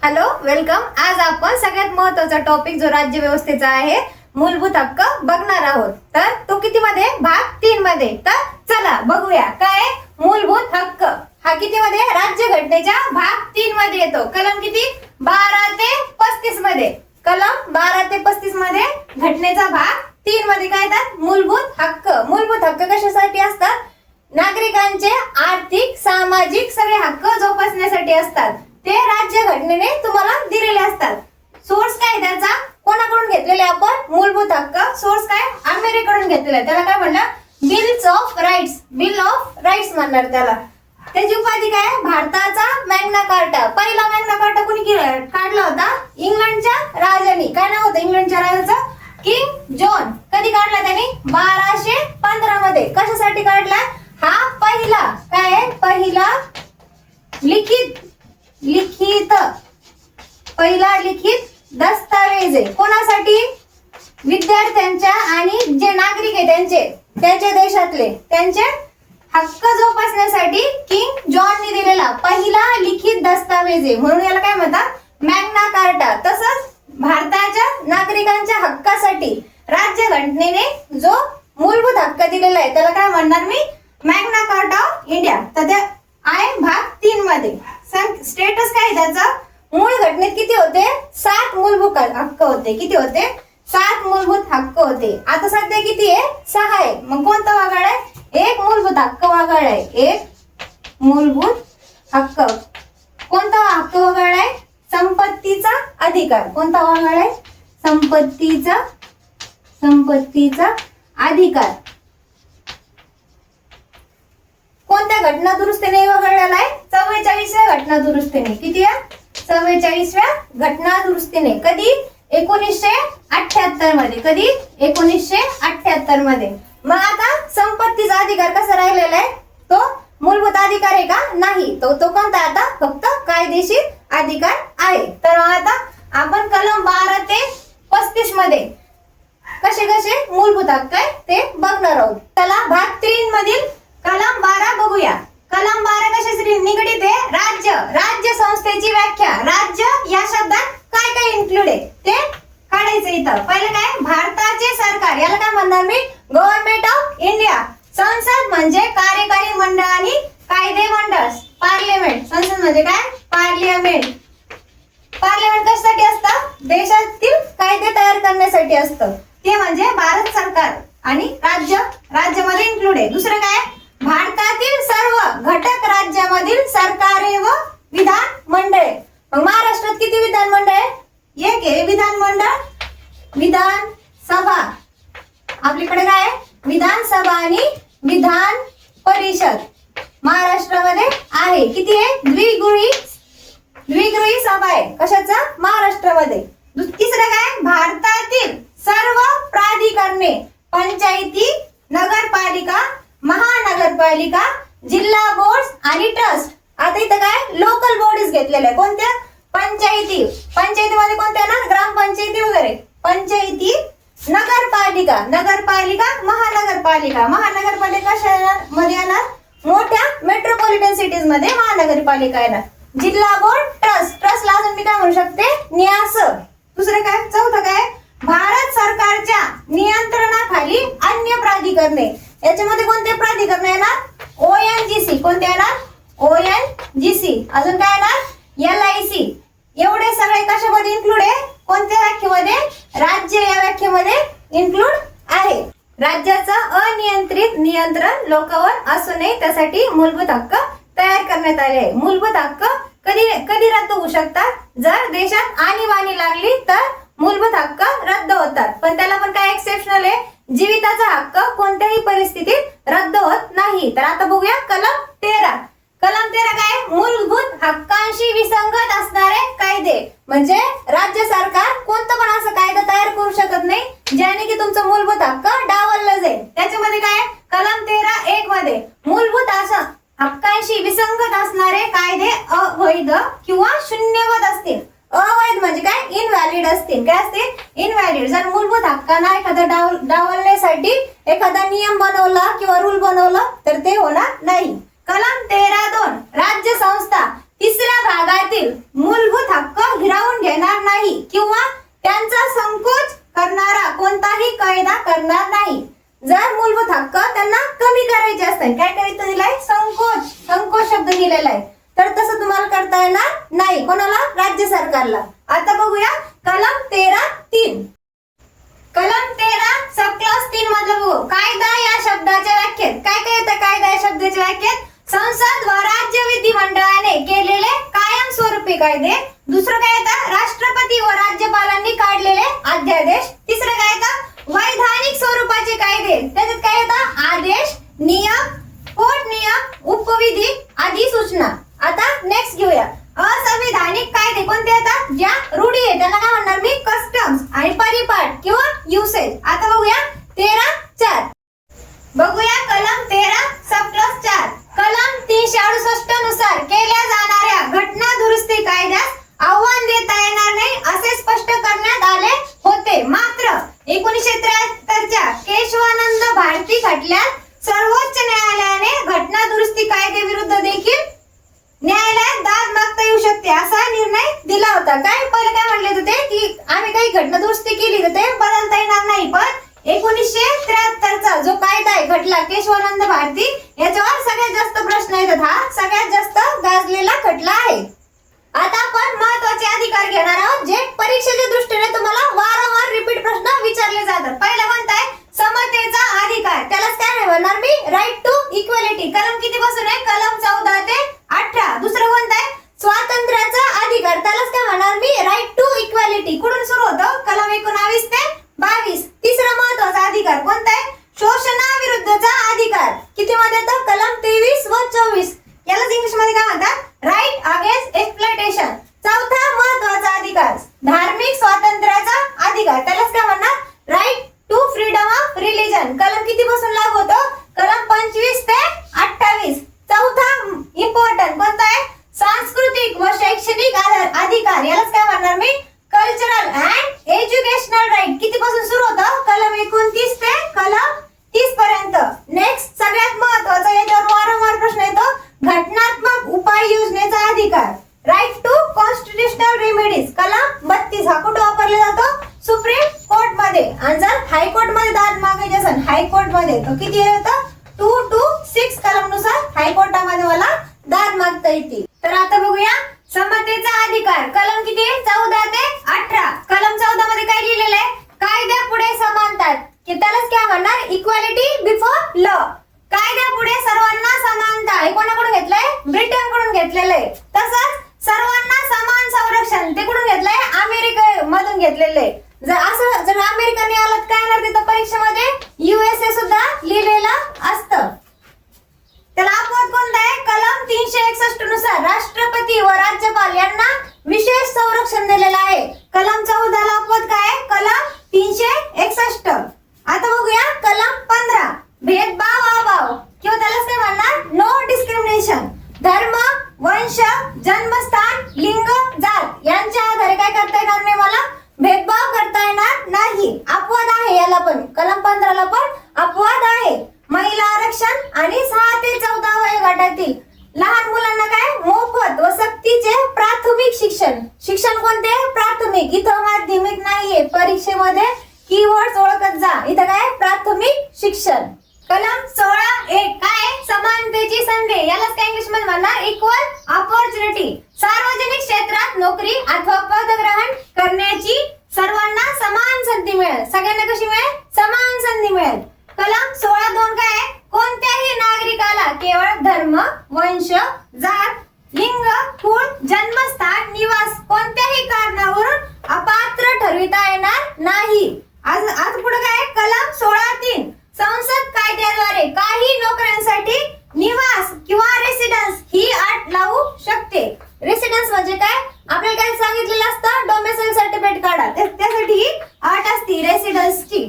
Hello, welcome. आज आपण सगळ्यात महत्त्वाचा टॉपिक जो राज्य व्यवस्थेचा आहे, मूलभूत हक्क बघणार आहोत. तर तो किती मध्ये? भाग 3 मध्ये. तर चला बघूया काय मूलभूत हक्क. हा किती मध्ये? राज्य घटनेच्या भाग 3 मध्ये येतो. कलम किती? 12 ते 35 मध्ये. कलम 12 ते 35 मध्ये घटनेचा भाग 3 मध्ये काय येतात? मूलभूत हक्क. मूलभूत हक्क कशासाठी असतात? नागरिकांचे आर्थिक, सामाजिक सगळे हक्क जोपासण्यासाठी असतात. ते राज्य घटनेने तुम्हाला दिलेले असतात. सोर्स काय त्याचा? कोणाकडून घेतलेले आपण मूलभूत हक्क? सोर्स काय? अमेरिकेकडून घेतलेला. त्याला काय म्हणणार? Bills of rights. Bill of rights म्हणणार त्याला. त्याची उपाधी काय? भारताचा मॅग्ना कार्टा. पहिला मॅग्ना कार्टा कोणी काढला होता? इंग्लंडच्या राजाने. काय नाव होतं इंग्लंडच्या राजाचं? King John. कधी काढला त्यांनी? 1215 मध्ये. कशासाठी काढला? हा पहिला काय आहे? पहिला पहिला लिखित दस्तावेज आहे. कोणासाठी? विद्यार्थ्यांच्या आणि जे नागरिक आहे त्यांच्या देशातले त्यांचे हक्क जोपासण्यासाठी किंग जॉनने दिलेला पहिला लिखित दस्तावेज आहे. म्हणून याला काय म्हणतात? Magna carta. तसंच भारताच्या नागरिकांच्या हक्कासाठी राज्य घटनेने जो मूलभूत हक्क दिलेला आहे त्याला काय म्हणणार मी? Magna Carta of India. तर ते आहे भाग 3 मध्ये. स्टेटस काय त्याचा? मूळ घटनेत किती होते? 7 मूलभूत हक्क होते. किती होते? 7 मूलभूत हक्क होते. आता सध्या किती आहे? 6 आहे. मग कोणता वगळ आहे? एक मूलभूत हक्क वगळ आहे. एक मूलभूत हक्क. कोणता हक्क वगळ आहे? संपत्तीचा अधिकार. कोणता वगळ आहे? संपत्तीचा अधिकार. कोणत्या घटना दुरुस्तीने वगळलेला आहे? 44व्या घटना दुरुस्तीने. किती आहे? 44व्या घटना दुरुस्तीने. कधी? 1978 मध्ये. कधी? 1978 मध्ये. मग आता संपत्तीचा अधिकार कसा राहिलेला आहे? तो मूलभूत अधिकार आहे का? नाही. तो कोणता आता? फक्त कायदेशीर अधिकार आहे. तर आता आपण कलम 12 ते 35 मध्ये कसे मूलभूत हक्क आहे ते बघणार आहोत. चला भाग 3 मधील कलम 12 बघूया. कलम 12 कशाशी निगडीत आहे? राज्य संस्थेची व्याख्या. राज्य या शब्दात काय काय इन्क्लूड आहे ते काढायचं इथं. पहिलं काय? भारताचे सरकार. याला काय म्हणणार मी? Government of India. संसद म्हणजे कार्यकारी मंडळ आणि कायदे मंडळ. पार्लिमेंट. संसद म्हणजे काय? पार्लिमेंट. पार्लिमेंट कशासाठी असतं? देशातील कायदे तयार करण्यासाठी असतं. ते म्हणजे भारत सरकार आणि राज्यामध्ये इन्क्लूड आहे. दुसरं काय? भारतातील सर्व घटक राज्यामधील सरकारे व विधान मंडळे. मग महाराष्ट्रात किती विधान मंडळ आहे? एक आहे विधानमंडळ. विधानसभा. आपल्याकडे काय आहे? विधानसभा आणि विधान परिषद महाराष्ट्रामध्ये आहे. किती आहे? द्विगृही सभा आहे. कशाचा? महाराष्ट्रामध्ये. तिसरं काय? भारतातील सर्व प्राधिकरणे, पंचायती, नगरपालिका, महानगरपालिका, जिल्हा बोर्ड आणि ट्रस्ट. आता इथं काय? लोकल बॉडीज घेतलेल्या. कोणत्या? पंचायतीमध्ये कोणत्या ना? ग्रामपंचायती वगैरे. पंचायती, नगरपालिका, महानगरपालिका मध्ये येणार मोठ्या मेट्रोपॉलिटन सिटीज मध्ये महानगरपालिका येणार. जिल्हा बोर्ड, ट्रस्टला अजून मी काय म्हणू शकते? न्यास. दुसरं काय? चौथं काय? भारत सरकारच्या नियंत्रणाखाली अन्य प्राधिकरणे. याच्यामध्ये कोणते प्राधिकरण येणार? ONGC. कोणते येणार? ONGC. अजून काय येणार? LIC. एवढे सगळे कशामध्ये इन्क्लूड आहे? कोणत्या व्याख्येमध्ये? राज्य या व्याख्येमध्ये इन्क्लूड आहे. राज्याचं अनियंत्रित नियंत्रण लोकांवर असू नये त्यासाठी मूलभूत हक्क तयार करण्यात आले आहे. मूलभूत हक्क कधी रद्द होऊ शकतात? जर देशात आणीबाणी लागली तर मूलभूत हक्क रद्द होतात. पण त्याला पण काय एक्सेप्शनल आहे? जीविताचा हक्क कोणत्याही परिस्थितीत रद्द होत नाही. तर आता बघूया कलम 13. कलम 13 काय? मूलभूत हक्कांशी विसंगत असणारे कायदे. म्हणजे राज्य सरकार कोणतं पण असं कायदा तयार करू शकत नाही ज्याने की तुमचं मूलभूत हक्क डावललं जाईल. त्याच्यामध्ये काय? कलम 13(1) मध्ये मूलभूत असं हक्कांशी विसंगत असणारे कायदे अवैध किंवा शून्यवत असतील. अवैध म्हणजे काय? इनव्हॅलिड असतील. काय असतील? इनव्हॅलिड. जर मूलभूत हक्कांना एखादा डावलण्यासाठी एखादा नियम बनवला किंवा रूल बनवला तर ते होणार नाही. कलम 13(2) राज्य संस्था तिसऱ्या भागातील मूलभूत हक्क संकोच करणारा कोणताही कायदा करणार नाही. जर मूलभूत हक्क त्यांना कमी करायचे असतात, काय करायचं दिलाय? संकोच. संकोच शब्द दिलेला आहे. तर तसं तुम्हाला करता येणार नाही. कोणाला? राज्य सरकारला. आता बघूया कलम 13(3). कलम 13 सब क्लास 3 मधलं बघू. कायदा या शब्दाच्या व्याख्येत काय काय येतं? कायदा या शब्दाच्या व्याख्येत संसद व राज्य विधिमंडळाने केलेले कायमस्वरूपी कायदे. दुसरं काय येतं? राष्ट्रपती व राज्यपालांनी काढलेले अध्यादेश. तिसरं काय येतं? वैधानिक स्वरूपाचे कायदे. त्याच्यात काय येतं? आदेश, नियम, पोटनियम, उपविधी, अधिसूचना. आता नेक्स्ट घेऊया असंविधानिक कायदे. कोणते येतात? ज्या रूढी आहे त्यांना काय म्हणणार मी? कस्टम्स आणि परिपाठ किंवा युसेज. आता बघूया 13(4). बघूया कलम 13 सब क्लास 4. कलम 368 नुसार केल्या जाणाऱ्या घटना दुरुस्ती कायद्यास आव्हान देता येणार नाही असे स्पष्ट करण्यात आले होते. मात्र 1973च्या केशवानंद भारती खटल्यात सर्वोच्च न्यायालयाने घटना दुरुस्ती कायदे विरुद्ध देखील न्यायालयात दाद मागता येऊ शकते असा निर्णय दिला होता. काय पहिले काय म्हणले होते की आम्ही काही घटना दुरुस्ती केली तर ते बदलता येणार नाही. पण 1973चा जो कायदा आहे खटला केशवानंद भारती याच्यावर सगळ्यात जास्त प्रश्न येतात. हा सगळ्यात जास्त गाजलेला खटला आहे. आता आपण महत्त्वाचे अधिकार घेणार आहोत जे परीक्षेच्या दृष्टीने तुम्हाला वारंवार रिपीट प्रश्न विचारले जातात. पहिला कोणता आहे? समतेचा अधिकार. त्यालाच काय म्हणणार मी? Right to equality. कलम किती पासून आहे? कलम 14 ते 18. दुसरं कोणतं आहे? स्वातंत्र्याचा अधिकार. त्यालाच काय म्हणणार मी? Right to equality. कुठून सुरू होतं? कलम 19 ते 22. तिसरा महत्त्वाचा अधिकार कोणता आहे? शोषणाविरुद्धचा अधिकार. किती मध्ये येतं? कलम 23 व 24. यालाच इंग्लिश मध्ये काय म्हणतात? Right against exploitation. चौथा महत्त्वाचा अधिकार धार्मिक स्वातंत्र्याचा अधिकार. त्यालाच काय म्हणणार? Right to freedom of religion. कलम किती पासून लागू होतं? कलम 25 ते 28. चौथा इम्पॉर्टंट कोणता आहे? सांस्कृतिक व शैक्षणिक अधिकार. यालाच काय म्हणणार मी? Cultural and educational right. किती पासून सुरू होतं? कलम 29 ते कलम 30 पर्यंत. नेक्स्ट सगळ्यात महत्त्वाचा याच्यावर वारंवार प्रश्न येतो घटनात्मक उपाययोजनेचा अधिकार. Right to constitutional remedies. कलम 32. हा कुठे वापरला जातो? सुप्रीम कोर्ट मध्ये. आणि जर हायकोर्ट मध्ये दाद मागायची असेल हायकोर्ट मध्ये तर किती येतं? 2 to 6 कलम नुसार हायकोर्टामध्ये मला दाद मागता येते. तर आता बघूया समतेचा अधिकार. कलम किती आहे? 14 ते 18. कलम 14 मध्ये काय लिहिलेलं आहे? कायद्यापुढे समानता. की त्यालाच काय म्हणणार? Equality before law. कायद्यापुढे सर्वांना समानता. हे कोणाकडून घेतलंय? ब्रिटनकडून घेतलेलं आहे. तसंच सर्वांना समान संरक्षण ते कुठून घेतलंय? अमेरिकेमधून घेतलेलं आहे. जर अमेरिकेने आलं काय येणार तिथं परीक्षेमध्ये? USA सुद्धा लिहिलेलं असतं. त्याला अपवाद कोणता आहे? कलम 361 नुसार राष्ट्रपती व राज्यपाल यांना विशेष संरक्षण दिलेलं आहे. कलम 14 ला अपवाद काय आहे? कलम 361. आता बघूया कलम 15 भेदभाव अभाव किंवा त्यालाच काय म्हणणार? No discrimination. धर्म, वंश, जन्मस्थान, लिंग, जात यांच्या आधारे काय करता येणार नाही मला? भेदभाव करता येणार नाही. अपवाद आहे याला पण. कलम 15 ला पण अपवाद आहे. महिला आरक्षण आणि 6 ते 14 वयोगटातील लहान मुलांना काय? मोफत व सक्तीचे प्राथमिक शिक्षण. शिक्षण कोणते? प्राथमिक. इथं माध्यमिक नाहीये. परीक्षेमध्ये कीवर्ड्स ओळखत जा. इथं काय? प्राथमिक शिक्षण. कलम 16(1) काय? समानतेची संधी. यालाच काय इंग्लिश मध्ये म्हणणार? Equal opportunity. सार्वजनिक क्षेत्रात नोकरी अथवा पदग्रहण करण्याची सर्वांना समान संधी मिळेल. सगळ्यांना कशी मिळेल? समान संधी मिळेल. कलम 16(2) काय? कोणत्याही नागरिकाला केवळ धर्म, वंश, जात, लिंग, कुळ, जन्मस्थान, निवास कोणत्याही कारणावरून अपात्र ठरविता येणार नाही. आज पुढे काय? कलम 16(3) संसद कायद्याद्वारे काही नोकऱ्यांसाठी निवास किंवा रेसिडेन्स ही अट लावू शकते. रेसिडेन्स म्हणजे काय? आपल्याला काय सांगितलेलं असतं? डोमेसाइल सर्टिफिकेट काढा. त्यासाठी ही अट असते रेसिडेन्सची.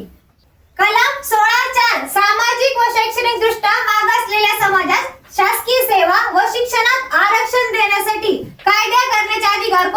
कलम 16(4) सामाजिक व शैक्षणिक दृष्ट्या मागासलेल्या समाजात शासकीय सेवा व शिक्षणात आरक्षण देण्यासाठी कायदा करण्याचे अधिकार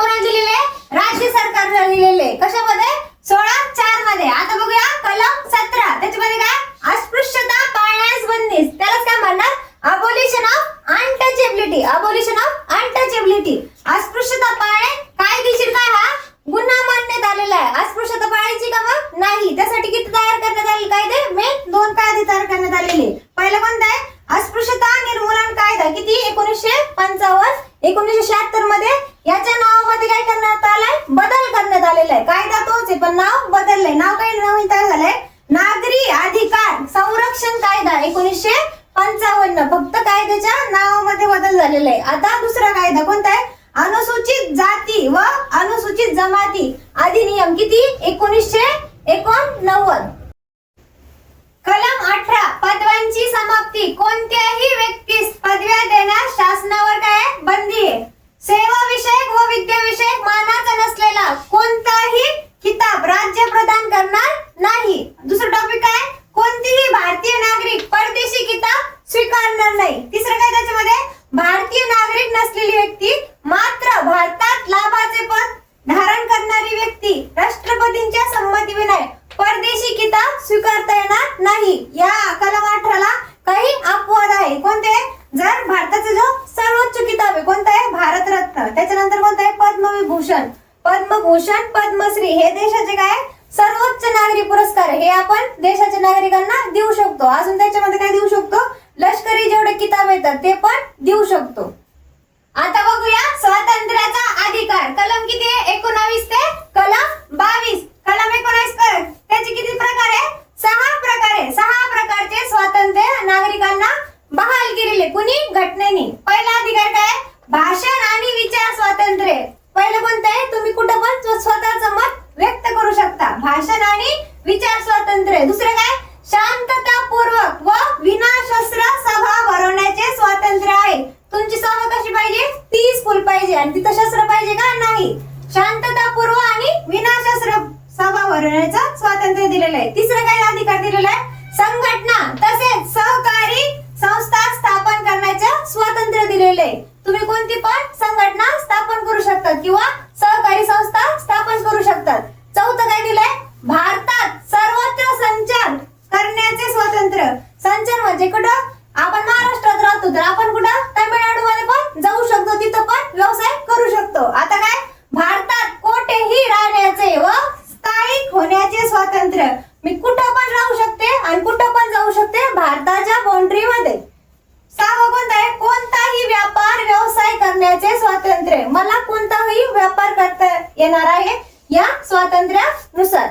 पण नाव बदललंय. नाव काय नवीन तयार झालंय, नागरी अधिकार संरक्षण कायदा 1955. फक्त कायद्याच्या नावामध्ये बदल झालेला आहे. आता दुसरा कायदा कोणता आहे, अनुसूचित जाती व अनुसूचित जमाती अधिनियम किती, 1989. कलम 18, पदव्यांची समाप्ती. कोणत्याही व्यक्तीस पदव्या देण्यास शासनावर काय बंदी आहे. सेवा विषयक व विद्याविषयक मानाचा नसलेला कोणताही किताब राज्य प्रदान करणार नाही. दुसरा टॉपिक आहे, कोणतीही भारतीय नागरिक परदेशी किताब स्वीकारणार नाही. तिसरं काय त्याच्यामध्ये, भारतीय नागरिक नसलेली व्यक्ती मात्र भारतात लाभाचे पद धारण करणारी व्यक्ती राष्ट्रपतींच्या संमतीविना परदेशी किताब स्वीकारता येणार नाही. या कलम 18 ला काही अपवाद आहे. कोणते, जर भारताचा जो सर्वोच्च किताब आहे कोणता आहे, भारतरत्न. त्याच्यानंतर कोणता आहे, पद्मविभूषण, पद्मभूषण, पद्मश्री हे देशाचे काय सर्वोच्च नागरी पुरस्कार हे आपण देशाच्या नागरिकांना देऊ शकतो. अजून त्याच्यामध्ये काय देऊ शकतो, लष्करी जेवढे किताब येतात ते पण देऊ शकतो. आता बघूया स्वातंत्र्याचा अधिकार. कलम किती आहे, 19 ते कलम 22. कलम 19 त्याचे किती प्रकार आहे, 6 प्रकार आहे. 6 प्रकारचे स्वातंत्र्य नागरिकांना बहाल केलेले कुणी, घटनेने. पहिला अधिकार काय, भाषण आणि विचार स्वातंत्र्य. पहिलं कोणतं आहे, तुम्ही कुठं पण स्वतःचं मत व्यक्त करू शकता, भाषण आणि विचार स्वातंत्र्य. दुसरं काय, शांततापूर्वक व विनाशस्त्र सभा भरवण्याचे स्वातंत्र्य आहे. तुमची सभा कशी पाहिजे, पीसफुल पाहिजे आणि तिथं शस्त्र पाहिजे का नाही. शांततापूर्व आणि विनाशस्त्र सभा भरवण्याचं स्वातंत्र्य दिलेलं आहे. तिसरं काय अधिकार दिलेला आहे, संघटना तसेच सहकारी संस्था स्थापन करण्याचं स्वातंत्र्य दिलेले आहे. तुम्ही कोणती पण संघटना स्थापन करू शकतात किंवा सहकारी संस्था स्थापन करू शकतात. चौथं काय दिलंय, भारतात सर्वत्र संचार करण्याचे स्वातंत्र्य. संचार म्हणजे कुठं, आपण महाराष्ट्रात राहतो तर आपण कुठं तामिळनाडू मध्ये पण जाऊ शकतो, तिथं पण व्यवसाय करू शकतो. आता काय, भारतात कोठेही राहण्याचे व स्थायिक होण्याचे स्वातंत्र्य. मी कुठं पण राहू शकते आणि कुठं पण जाऊ शकते भारताच्या बाउंड्री मध्ये. 6वं कोणतं आहे, कोणताही व्यापार व्यवसाय करण्याचे स्वातंत्र्य. मला कोणताही व्यापार करता येणार आहे या स्वातंत्र्यानुसार.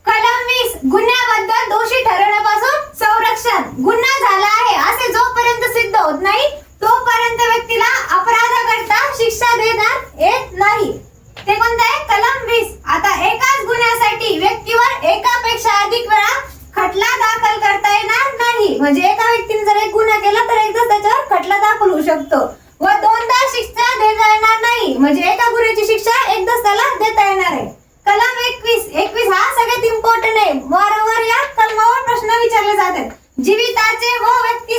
कलम 20, गुन्ह्याबद्दल दोषी ठरवण्यापासून संरक्षण. गुन्हा झाला आहे असे जोपर्यंत सिद्ध होत नाही तोपर्यंत व्यक्तीला अपराधाकरता शिक्षा देण्यात येत नाही. ते कोणतं आहे, कलम 20. आता एकाच गुन्ह्यासाठी व्यक्तीवर एकापेक्षा अधिक वेळा खटला दाखल करता येणार नाही. म्हणजे एका व्यक्तीने जर एक गुन्हा केला तर एकदा त्याच्यावर खटला दाखल होऊ शकतो व दोनदा शिक्षा देता येणार नाही. म्हणजे एका गुन्ह्याची शिक्षा एकदाच त्याला देता येणार आहे. कलम 21 हा सगळ्यात इम्पॉर्टंट आहे. वारंवार या कलमावर प्रश्न विचारले जातात. जीविताचे व व्यक्ती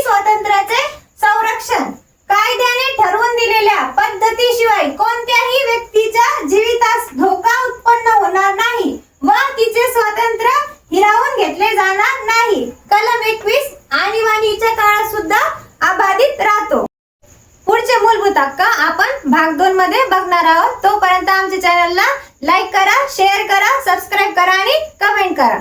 स्वातंत्र्याचे संरक्षण. कायद्याने ठरवून दिलेल्या पद्धतीशिवाय कोणत्याही व्यक्तीच्या जीवितास धोका उत्पन्न होणार नाही व तिचे स्वातंत्र्य हिरावून घेतले जाणार नाही. कलम 21 आणीबाणीच्या काळात सुद्धा अबाधित राहतो. पुढचे मूलभूत हक्क आपण भाग 2 मध्ये बघणार आहोत. तोपर्यंत आमच्या चॅनलला लाईक करा, शेअर करा, सबस्क्राईब करा आणि कमेंट करा.